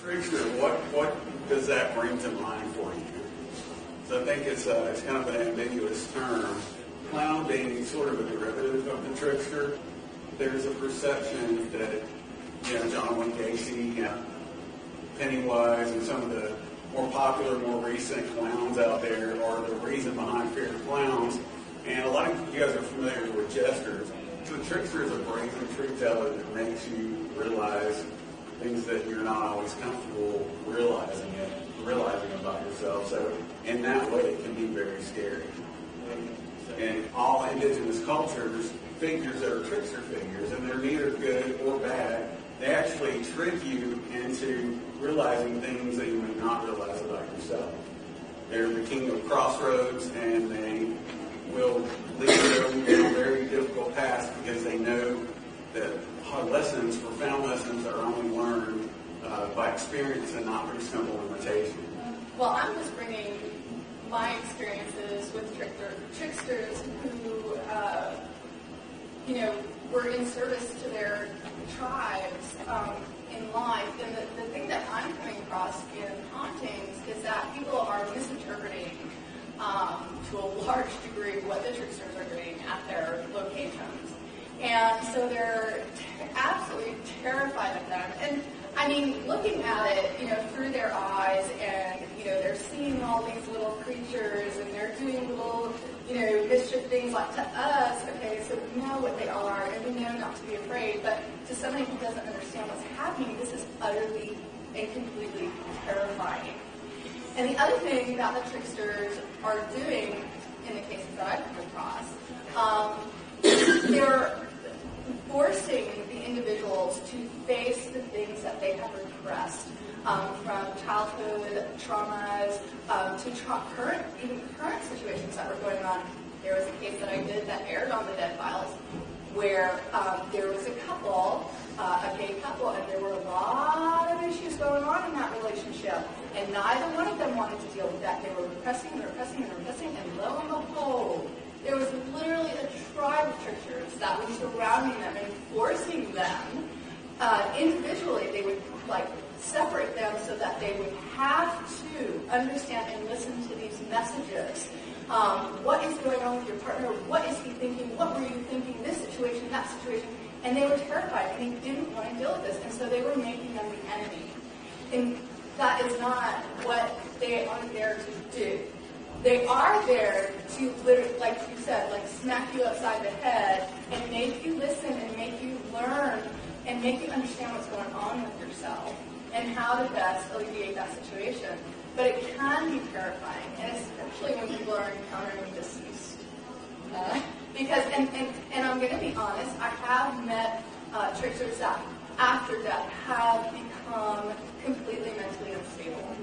Trickster, what does that bring to mind for you? So I think it's kind of an ambiguous term. Clown being sort of a derivative of the trickster. There's a perception that, John Wayne Gacy, Pennywise, and some of the more popular, more recent clowns out there are the reason behind fear of clowns. And a lot of you guys are familiar with jesters. So the trickster is a brazen truth teller that makes you realize things that you're not always comfortable realizing about yourself. So in that way, it can be very scary. And all indigenous cultures, figures that are trickster figures, and they're neither good or bad, they actually trick you into realizing things that you may not realize about yourself. They're the king of crossroads, and they will lead you down very difficult paths because they know that lessons, profound lessons, are only learned by experience and not through simple imitation. Well, I'm just bringing my experiences with tricksters who, were in service to their tribes in life. And the thing that I'm coming across in hauntings is that people are misinterpreting to a large degree what the tricksters are doing at their locations. And so they're absolutely terrified of them. And I mean, looking at it, through their eyes, and, they're seeing all these little creatures, and they're doing little, mischief things like to us, okay, so we know what they are, and we know not to be afraid, but to somebody who doesn't understand what's happening, this is utterly and completely terrifying. And the other thing that the tricksters are doing, in the cases that I've come across, they're forcing the individuals to face the things that they have repressed, from childhood traumas to current situations that were going on. There was a case that I did that aired on the Dead Files where there was a couple, a gay couple, and there were a lot of issues going on in that relationship, and neither one of them wanted to deal with that. They were repressing, and lo and behold, there was literally a tribe of tricksters that was surrounding them and forcing them individually. They would separate them so that they would have to understand and listen to these messages. What is going on with your partner? What is he thinking? What were you thinking? This situation, that situation. And they were terrified, and they didn't want to deal with this. And so they were making them the enemy. And that is not what they are there to do. They are there to literally, like you said, smack you upside the head and make you listen and make you learn and make you understand what's going on with yourself and how to best alleviate that situation. But it can be terrifying, and especially when people are encountering deceased. Because, and I'm going to be honest, I have met tricksters that after death have become completely mentally unstable.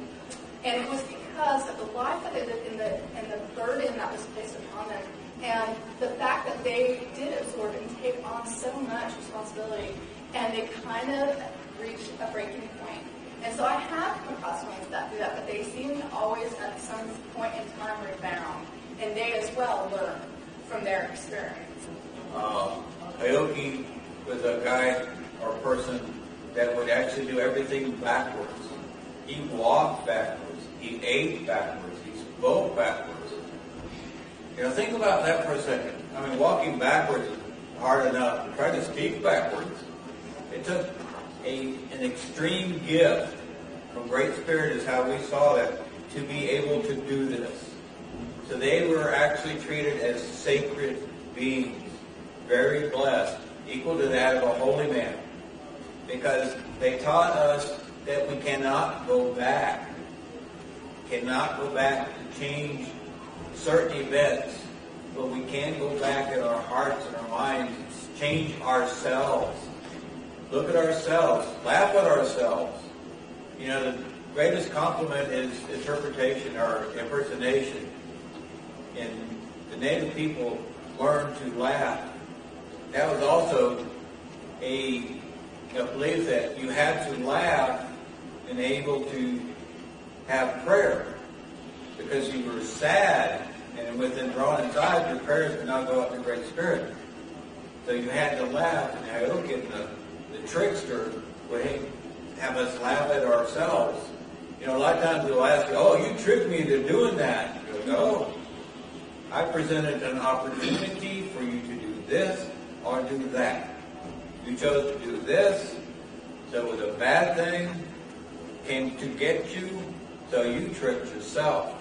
And it was because of the life that they lived and the burden that was placed upon them, and the fact that they did absorb and take on so much responsibility, and they kind of reached a breaking point. And so I have come across ones that do that, but they seem to always at some point in time rebound, and they as well learn from their experience. Haig was a guy or person that would actually do everything backwards. He walked backwards. He ate backwards. He spoke backwards. Think about that for a second. I mean, walking backwards is hard enough. Try to speak backwards. It took an extreme gift from Great Spirit, is how we saw that, to be able to do this. So they were actually treated as sacred beings, very blessed, equal to that of a holy man, because they taught us that we cannot go back to change certain events, but we can go back in our hearts and our minds, change ourselves. Look at ourselves. Laugh at ourselves. The greatest compliment is interpretation or impersonation. And the native people learned to laugh. That was also a belief that you had to laugh and able to have prayer. Because you were sad and within drawn inside, your prayers could not go up to the Great Spirit. So you had to laugh, and Haig, the trickster, would have us laugh at ourselves. You know, a lot of times they'll ask you, oh, you tricked me into doing that. You go, no. I presented an opportunity for you to do this or do that. You chose to do this, so it was a bad thing, came to get you, so you tricked yourself.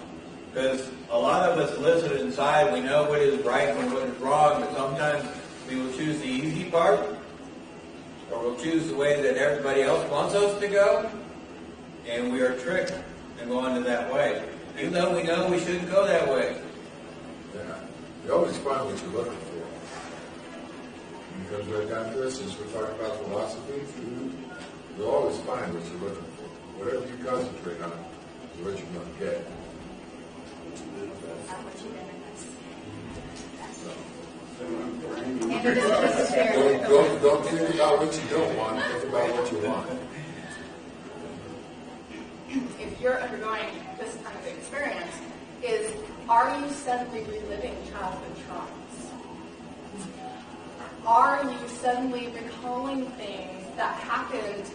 Because a lot of us listen inside, we know what is right and what is wrong, but sometimes we will choose the easy part, or we'll choose the way that everybody else wants us to go, and we are tricked and go into that way. Even though we know we shouldn't go that way. Yeah. You always find what you're looking for. Because right down to this, since we're talking about philosophy, you'll always find what you're looking for. Whatever you concentrate on is what you're going to get. Don't think about what you don't want, think about what you want. If you're undergoing this kind of experience, are you suddenly reliving childhood traumas? Are you suddenly recalling things that happened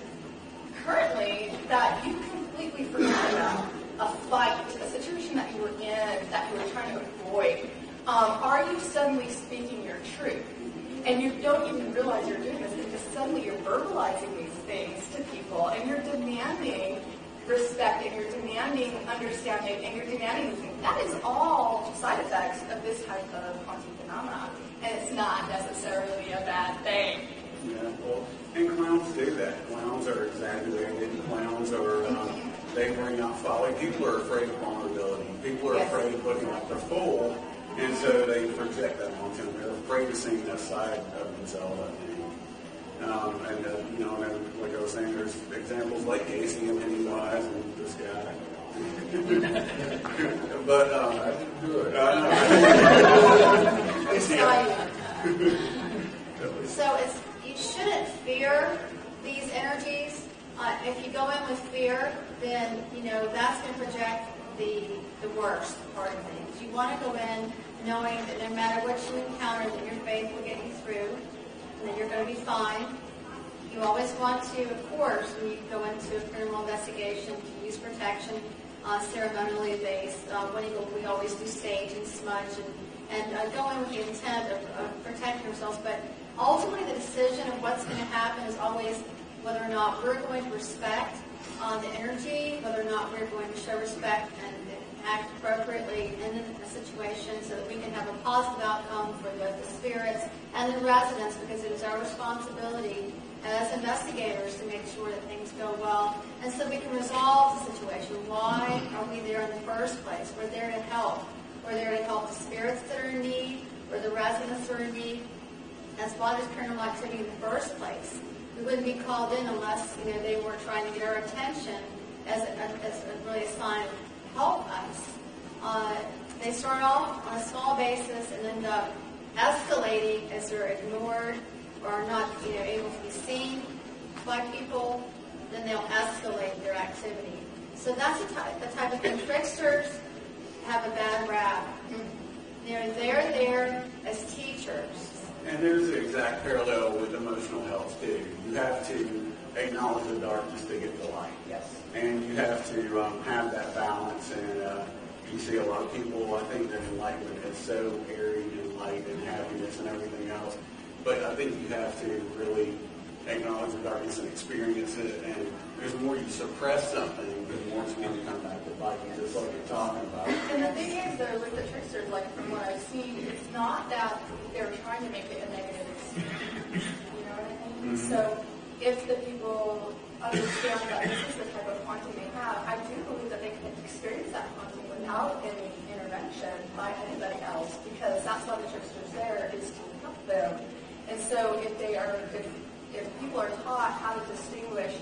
currently that you completely forgot about? A fight, a situation that you were in, that you were trying to avoid. Are you suddenly speaking your truth? And you don't even realize you're doing this because suddenly you're verbalizing these things to people and you're demanding respect and you're demanding understanding and you're demanding these things. That is all side effects of this type of haunting phenomena. And it's not necessarily a bad thing. Yeah, well, and clowns do that. Clowns are exaggerated. Clowns are, they bring out folly. People are afraid of vulnerability. People are afraid of looking like they're full, and so they project that onto them. They're afraid of seeing that side of themselves, I think. You know, and like I was saying, there's examples like Casey and Pennywise and this guy. But, I didn't do it. So you shouldn't fear these energies. If you go in with fear, then that's going to project the worst part of things. You want to go in knowing that no matter what you encounter, that your faith will get you through, and that you're going to be fine. You always want to, of course, when you go into a criminal investigation, to use protection, ceremonially based. We always do sage and smudge and go in with the intent of protecting ourselves. But ultimately, the decision of what's going to happen is always whether or not we're going to respect the energy, whether or not we're going to show respect and act appropriately in a situation so that we can have a positive outcome for both the spirits and the residents, because it is our responsibility as investigators to make sure that things go well and so we can resolve the situation. Why are we there in the first place? We're there to help. We're there to help the spirits that are in need, or the residents that are in need, as well as criminal activity in the first place. We wouldn't be called in unless they were trying to get our attention as really a sign of help us. They start off on a small basis and end up escalating as they're ignored or are not able to be seen by people. Then they'll escalate their activity. So that's the type of thing. Tricksters have a bad rap. They're there as teachers. And there's the exact parallel with emotional health, too. You have to acknowledge the darkness to get the light. Yes. And you have to have that balance. And you see a lot of people, I think that enlightenment is so airy and light and happiness and everything else. But I think you have to really acknowledge the darkness and experience it. And there's more you suppress something, the more it's going to come back to bite you, just like you're talking about. And the thing is, though, with the tricksters, like from what I've seen, it's not that they're trying to make it a negative experience. You know what I mean? Mm-hmm. So if the people understand that this is the type of haunting they have, I do believe that they can experience that haunting without any intervention by anybody else, because that's why the trickster's there, is to help them. And so if people are taught how to distinguish,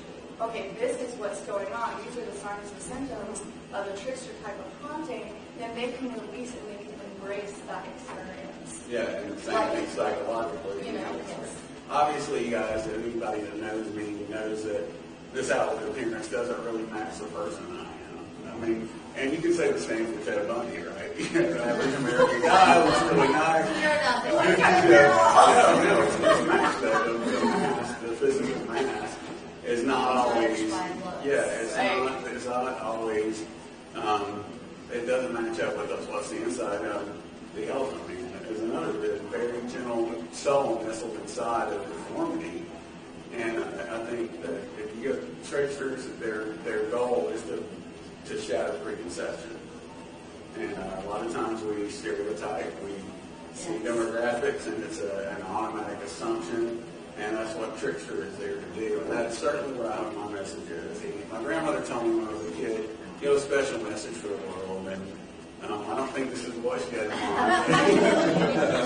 okay, this is what's going on, these are the signs and symptoms of a trickster type of haunting, then they can release and they can embrace that experience. Yeah, and the same thing psychologically. Yes. Obviously, you guys, anybody that knows me knows that this outward appearance doesn't really match the person I am. I mean, and you can say the same for Ted Bundy, right? The average American guy looks really nice. You're nothing. No, it's matched though. The mask, the physical mask is not always, judged by looks. it's not always, it doesn't match up with what's the inside of the elephant man. There's another bit, very gentle soul nestled inside of deformity. And I think that if you get tricksters, their goal is to shatter preconception. And a lot of times we stereotype, we see demographics, and it's an automatic assumption, and that's what Trickster is there to do. And that's certainly what I hope my message is. My grandmother told me when I was a kid, you have a special message for the world, and I don't think this is what she had in mind.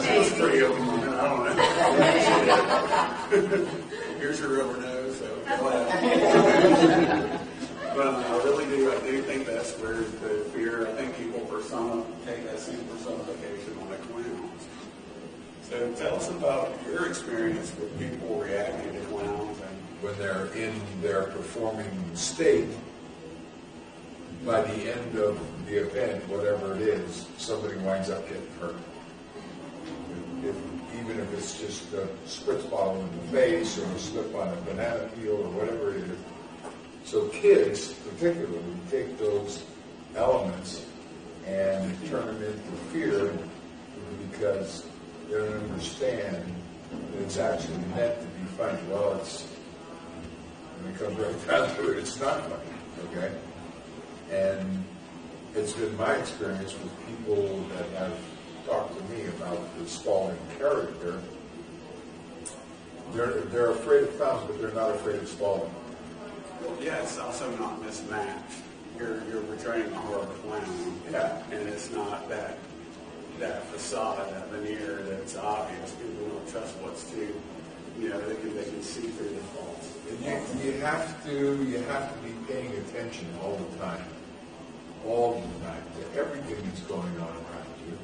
She was pretty open-minded, I don't know. Here's your rubber nose, so go ahead. But I really do. I do think that's where the fear. I think people take that same personification on the clowns. So tell us about your experience with people reacting to clowns. And when they're in their performing state, by the end of the event, whatever it is, somebody winds up getting hurt. Even if it's just a spritz bottle in the face or a slip on a banana peel or whatever it is. So kids, particularly, take those elements and turn them into fear because they don't understand that it's actually meant to be funny. Well, when it comes right down to it, it's not funny, okay? And it's been my experience with people that have talked to me about the Spalding character. They're afraid of clowns, but they're not afraid of Spalding. well, yeah, it's also not mismatched. You're portraying a horror clown, and it's not that facade, that veneer that's obvious. People don't trust what's too. They can see through the faults. You have to be paying attention all the time to everything that's going on around you,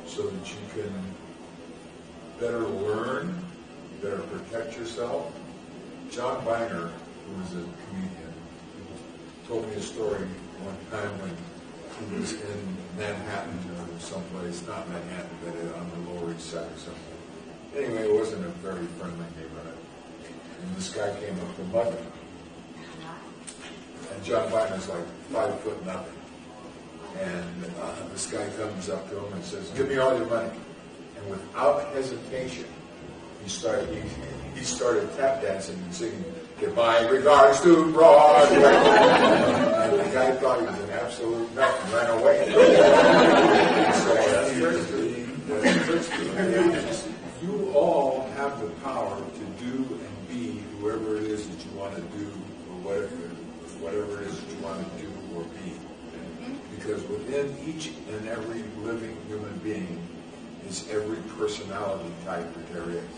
so that you can better learn, better protect yourself. John Biner, who was a comedian, told me a story one time when he was in Manhattan or someplace, not Manhattan, but on the Lower East Side or something. Anyway, it wasn't a very friendly neighborhood. And this guy came up to mug him. And John Biner's like 5'0". And this guy comes up to him and says, "Give me all your money." And without hesitation, he started tap dancing and singing, "Give my regards to Broadway." And the guy thought he was an absolute nut and ran away. So that's Trickster. You all have the power to do and be whoever it is that you want to do, or whatever it is that you want to do or be. Because within each and every living human being is every personality type that there is.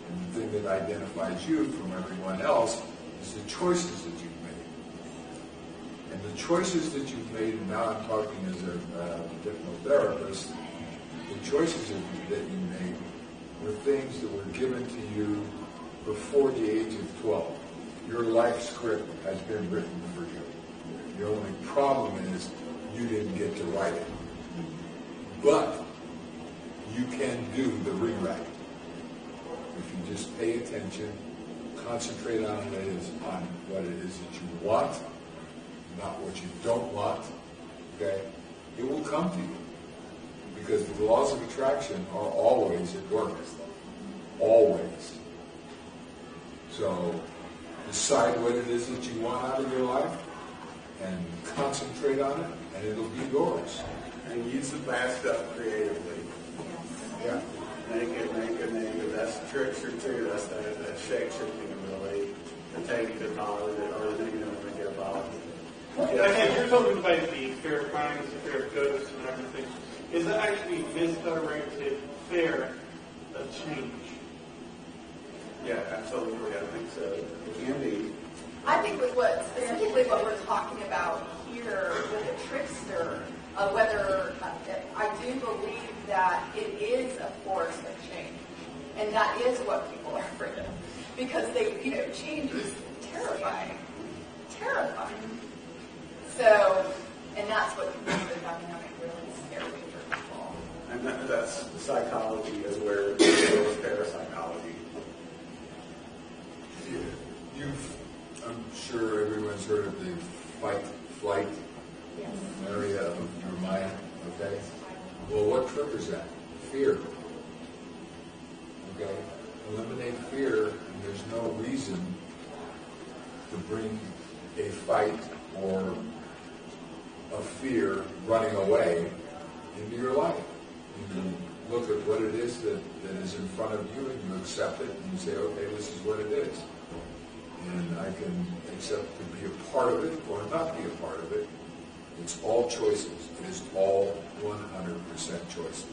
And the thing that identifies you from everyone else is the choices that you've made. And the choices that you've made, and now I'm talking as a hypnotherapist, the choices that you made were things that were given to you before the age of 12. Your life script has been written for you. The only problem is you didn't get to write it. But you can do the rewrite. If you just pay attention, concentrate on what it is that you want, not what you don't want, okay? It will come to you. Because the laws of attraction are always at work. Always. So decide what it is that you want out of your life and concentrate on it, and it'll be yours. And use the bad stuff creatively. Yeah. Make it. That's the Trickster too. That's that shape-shifting ability to take it to positive, or the negative and make it positive. Okay, you're talking about the fear of crimes, the fear of ghosts and everything. Is that actually misdirected fear of change? Yeah, absolutely. I think so. It can be. I think specifically what we're talking about here with the Trickster, whether I do believe that it is a force of change, and that is what people are afraid of, because change is terrifying. So, and that's what makes the dynamic really scary for people. And that's psychology is where it goes parapsychology. everyone's heard of the fight-flight Yes. area of your mind, okay? Well, what triggers that? Fear. Okay? Eliminate fear, and there's no reason to bring a fight or a fear running away into your life. You look at what it is that is in front of you, and you accept it, and you say, okay, this is what it is. And I can accept to be a part of it or not be a part of it. It's all choices. It is all 100% choices.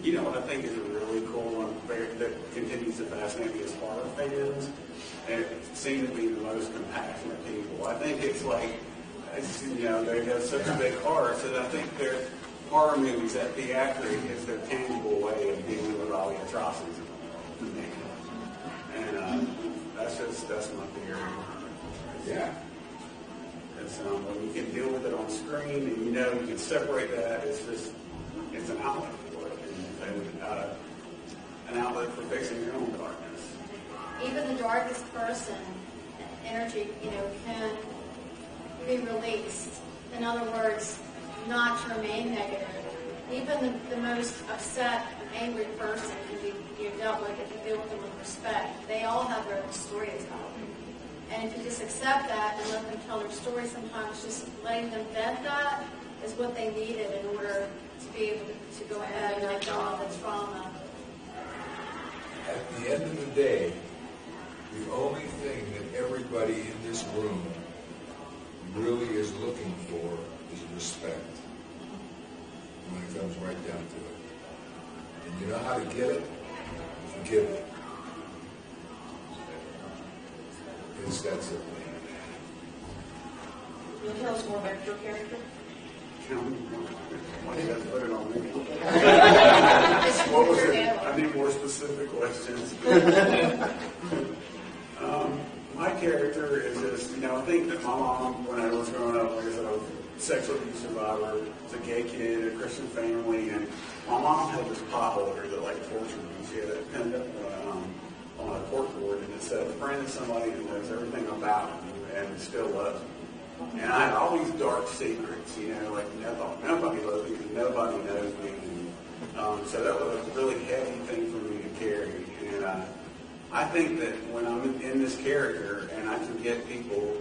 You know what I think is a really cool one that continues to fascinate me is horror fans. And it seem to be the most compassionate people. I think it's like, they have such a big heart, so I think their horror movies, that theatric is their tangible way of dealing with all the atrocities of man. And that's my theory. Yeah. It's, when you can deal with it on screen and you can separate that, it's an outlet for it. And an outlet for fixing your own darkness. Even the darkest person, energy, can be released. In other words, not to remain negative. Even the most upset, angry person can be dealt with if you deal with them with respect. They all have their own story to tell. And if you just accept that and let them tell their story, sometimes just letting them vent that is what they needed in order to be able to go ahead and let go of the trauma. At the end of the day, the only thing that everybody in this room really is looking for is respect. When it comes right down to it. And you know how to get it? Forgive it. It's that simple. Can you tell us more about your character? Why do you guys put it on me? What was it? I need more specific questions. My character is just, I think that my mom, when I was growing up, like I said, I was a sexual abuse survivor, was a gay kid, a Christian family, and my mom had this pot holder that tortured me. She had it pinned up on a corkboard, and it said, "Friend is somebody that knows everything about you and still loves you." And I had all these dark secrets, nobody loves me, nobody knows me. And, so that was a really heavy thing for me to carry. And I think that when I'm in this character and I can get people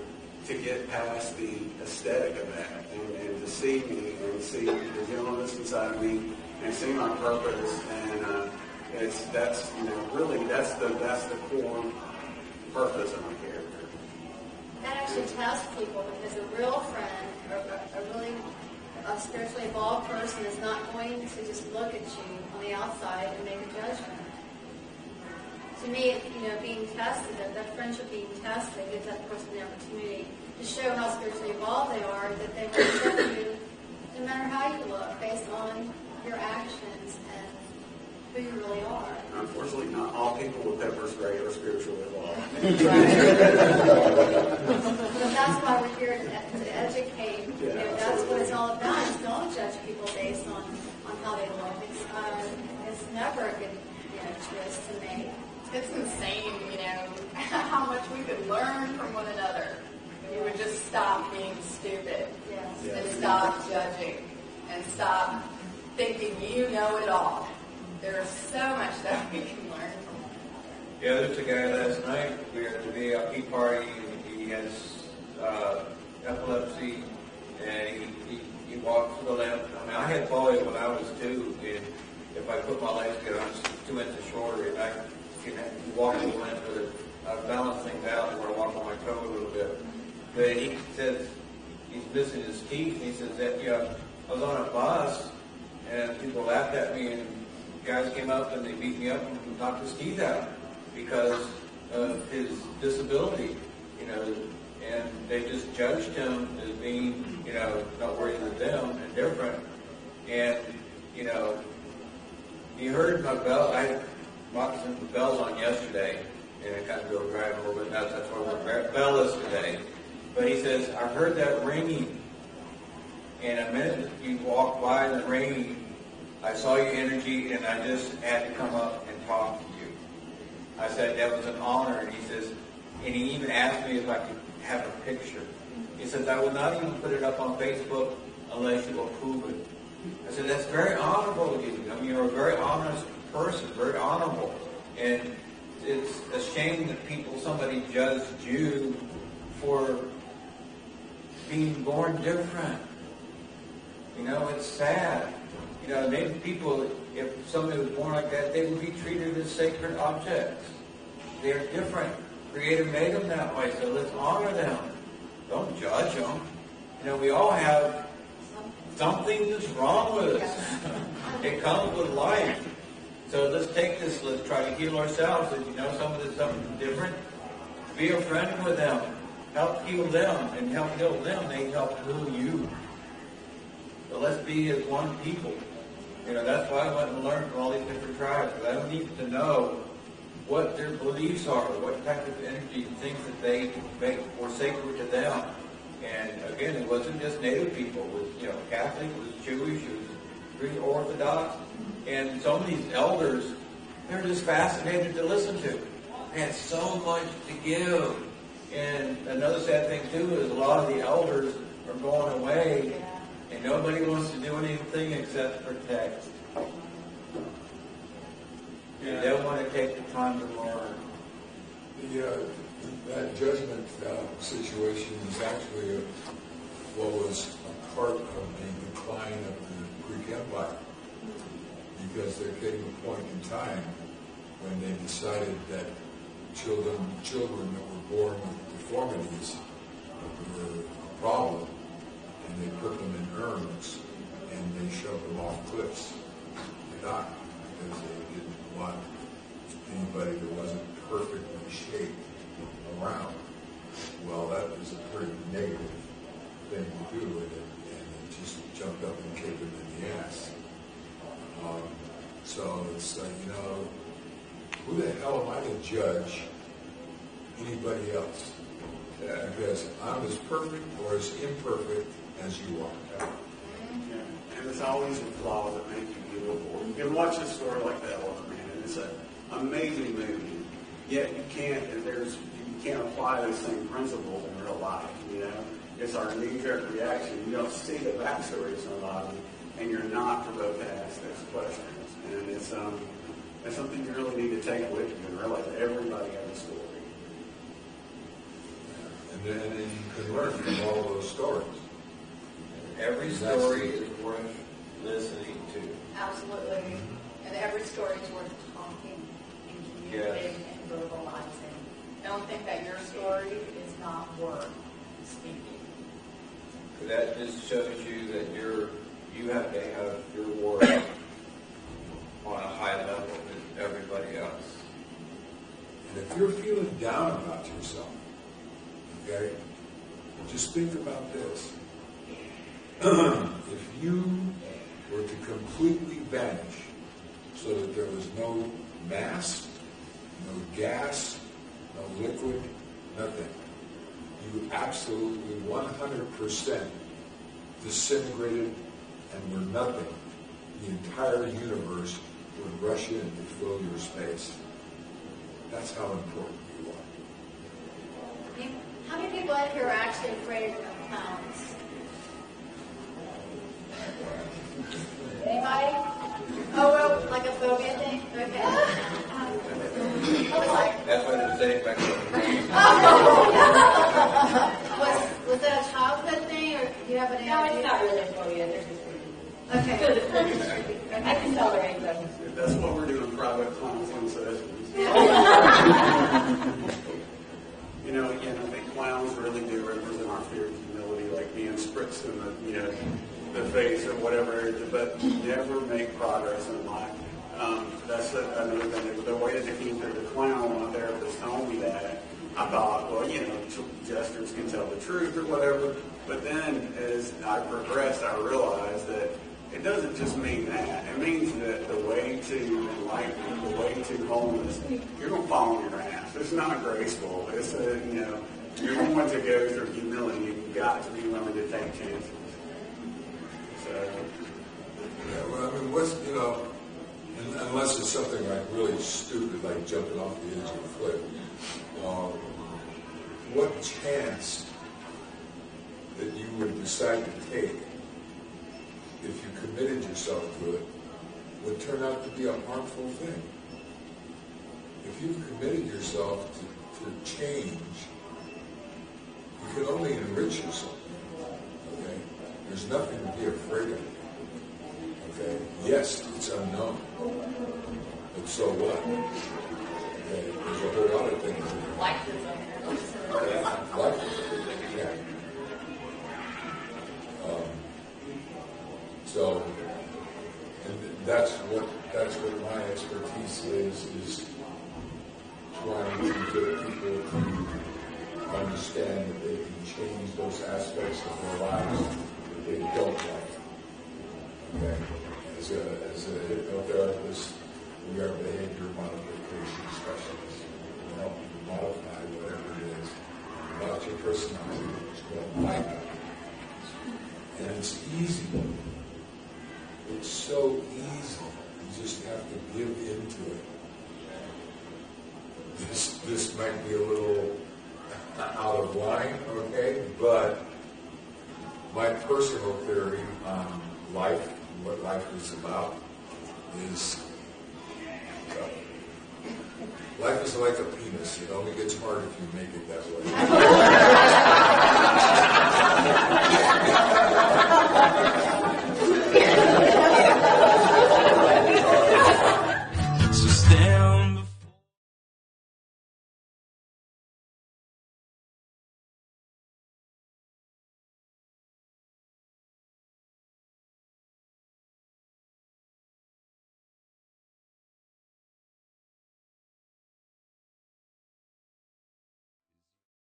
to get past the aesthetic of that and to see me and see the gentleness inside of me and see my purpose, and that's the core purpose of my character. That actually tests people because a real friend or a really spiritually evolved person is not going to just look at you on the outside and make a judgment. To me, being tested, that friendship being tested gives that person the opportunity to show how spiritually evolved they are, that they will accept you no matter how you look, based on your actions and who you really are. Unfortunately, not all people with pepper spray are spiritually evolved. But that's why we're here to educate. That's what it's all about. Is don't judge people based on how they look. It's never a good choice to make. It's insane, how much we could learn from one another. We would just stop being stupid. Yes. And stop judging and stop thinking you know it all. There's so much that we can learn from one another. Yeah, there's a guy last night. We were at the VIP party. He has epilepsy, and he walks with a limp. I had polio when I was 2, and if I put my legs together, I'm just 2 inches shorter, and I can walk with a limp, but I balance things out where I walk on my toe a little bit. But he says he's missing his teeth. He says that I was on a bus, and people laughed at me, and guys came up and they beat me up and knocked his teeth out because of his disability, and they just judged him as being, not worthy of them and different. And, you heard my bell. I had moccasin bells on yesterday, and I kind of go driving a little bit nuts. That's why we're bellless today. But he says, I heard that ringing, and a minute you walked by the ringing, I saw your energy, and I just had to come up and talk to you. I said, that was an honor. And he says, and he even asked me if I could have a picture. He says, I would not even put it up on Facebook unless you approve it. I said, that's very honorable of you. I mean, you're a very honest person, very honorable. And it's a shame that somebody judged you for being born different. You know, it's sad. You know, maybe people, if somebody was born like that, they would be treated as sacred objects. They're different. Creator made them that way, so let's honor them. Don't judge them. You know, we all have something that's wrong with us. It comes with life. So let's take this, let's try to heal ourselves. If you know someone that's something different, be a friend with them. Help heal them, and help heal them, they help heal you. So let's be as one people. You know, that's why I went and learned from all these different tribes. Because I need to know what their beliefs are, what type of energy and things that they make more sacred to them. And again, it wasn't just Native people. It was, you know, Catholic, it was Jewish, it was Greek Orthodox. And some of these elders, they're just fascinated to listen to. They had so much to give. And another sad thing, too, is a lot of the elders are going away, and nobody wants to do anything except protect. And they don't want to take the time to learn. That judgment situation is actually what was a part of the decline of the Greek Empire. Because there came a point in time when they decided that children that were born with deformities were a problem, and they put them in urns and they shoved them off cliffs to die because they didn't want anybody that wasn't perfectly shaped around. Well, that was a pretty negative thing to do, and it just jumped up and kicked them in the ass. So it's like, you know, who the hell am I to judge anybody else? Because I'm as perfect or as imperfect as you are. Yeah. And there's always a flaw that make you beautiful. You can watch a story like The Elephant Man, and it's an amazing movie. Yet you can't apply those same principles in real life. You know, it's our knee-jerk reaction. You don't see the backstory of somebody, and you're not provoked to ask those questions. And it's something you really need to take with you and realize that everybody has a story. And then you can learn from all those stories. Every story is worth listening to. Absolutely. And every story is worth talking and communicating and verbalizing. Don't think that your story is not worth speaking. That just shows you that you have to have your worth on a high level with everybody else. And if you're feeling down about yourself, okay, just think about this. If you were to completely vanish so that there was no mass, no gas, no liquid, nothing, you absolutely 100% disintegrated and were nothing, the entire universe would rush in to fill your space. That's how important you are. How many people out here are actually afraid of clowns? Anybody? Oh, well, like a phobia thing? Okay. That's what they're saying back there. Was that a childhood thing, or do you have an No, idea? it's not really a phobia. They're just Okay. I can tell their anxiety. That's what we're doing private counseling sessions. You know, again, I think clowns really do represent our fear and humility, like being spritzed in the face or whatever, but never make progress in life. That's another thing. The way that they came through the clown, when my therapist told me that, I thought, well, you know, jesters can tell the truth or whatever. But then as I progressed, I realized that it doesn't just mean that. It means that the way to enlightenment, the way to wholeness, you're going to fall on your ass. It's not graceful. It's you're going to go through humility. You've got to be willing to take chances. So, Yeah, well, I mean, unless it's something like really stupid, like jumping off the edge of a cliff, what chance that you would decide to take if you committed yourself to it would turn out to be a harmful thing. If you've committed yourself to change, you can only enrich yourself. Okay? There's nothing to be afraid of. Okay? Yes, it's unknown. But so what? Okay? There's a whole lot of things. Life is unknown. Yeah, life is, yeah. So, and that's what my expertise is trying to get people to understand that they can change those aspects of their lives that they don't like. Okay? As a hypnotherapist, we are behavior modification specialists. We help you modify whatever it is about your personality, which is called life. And it's easy. It's so easy. You just have to give into it. This might be a little out of line, okay? But my personal theory on life, what life is about, is life is like a penis. It only gets hard if you make it that way.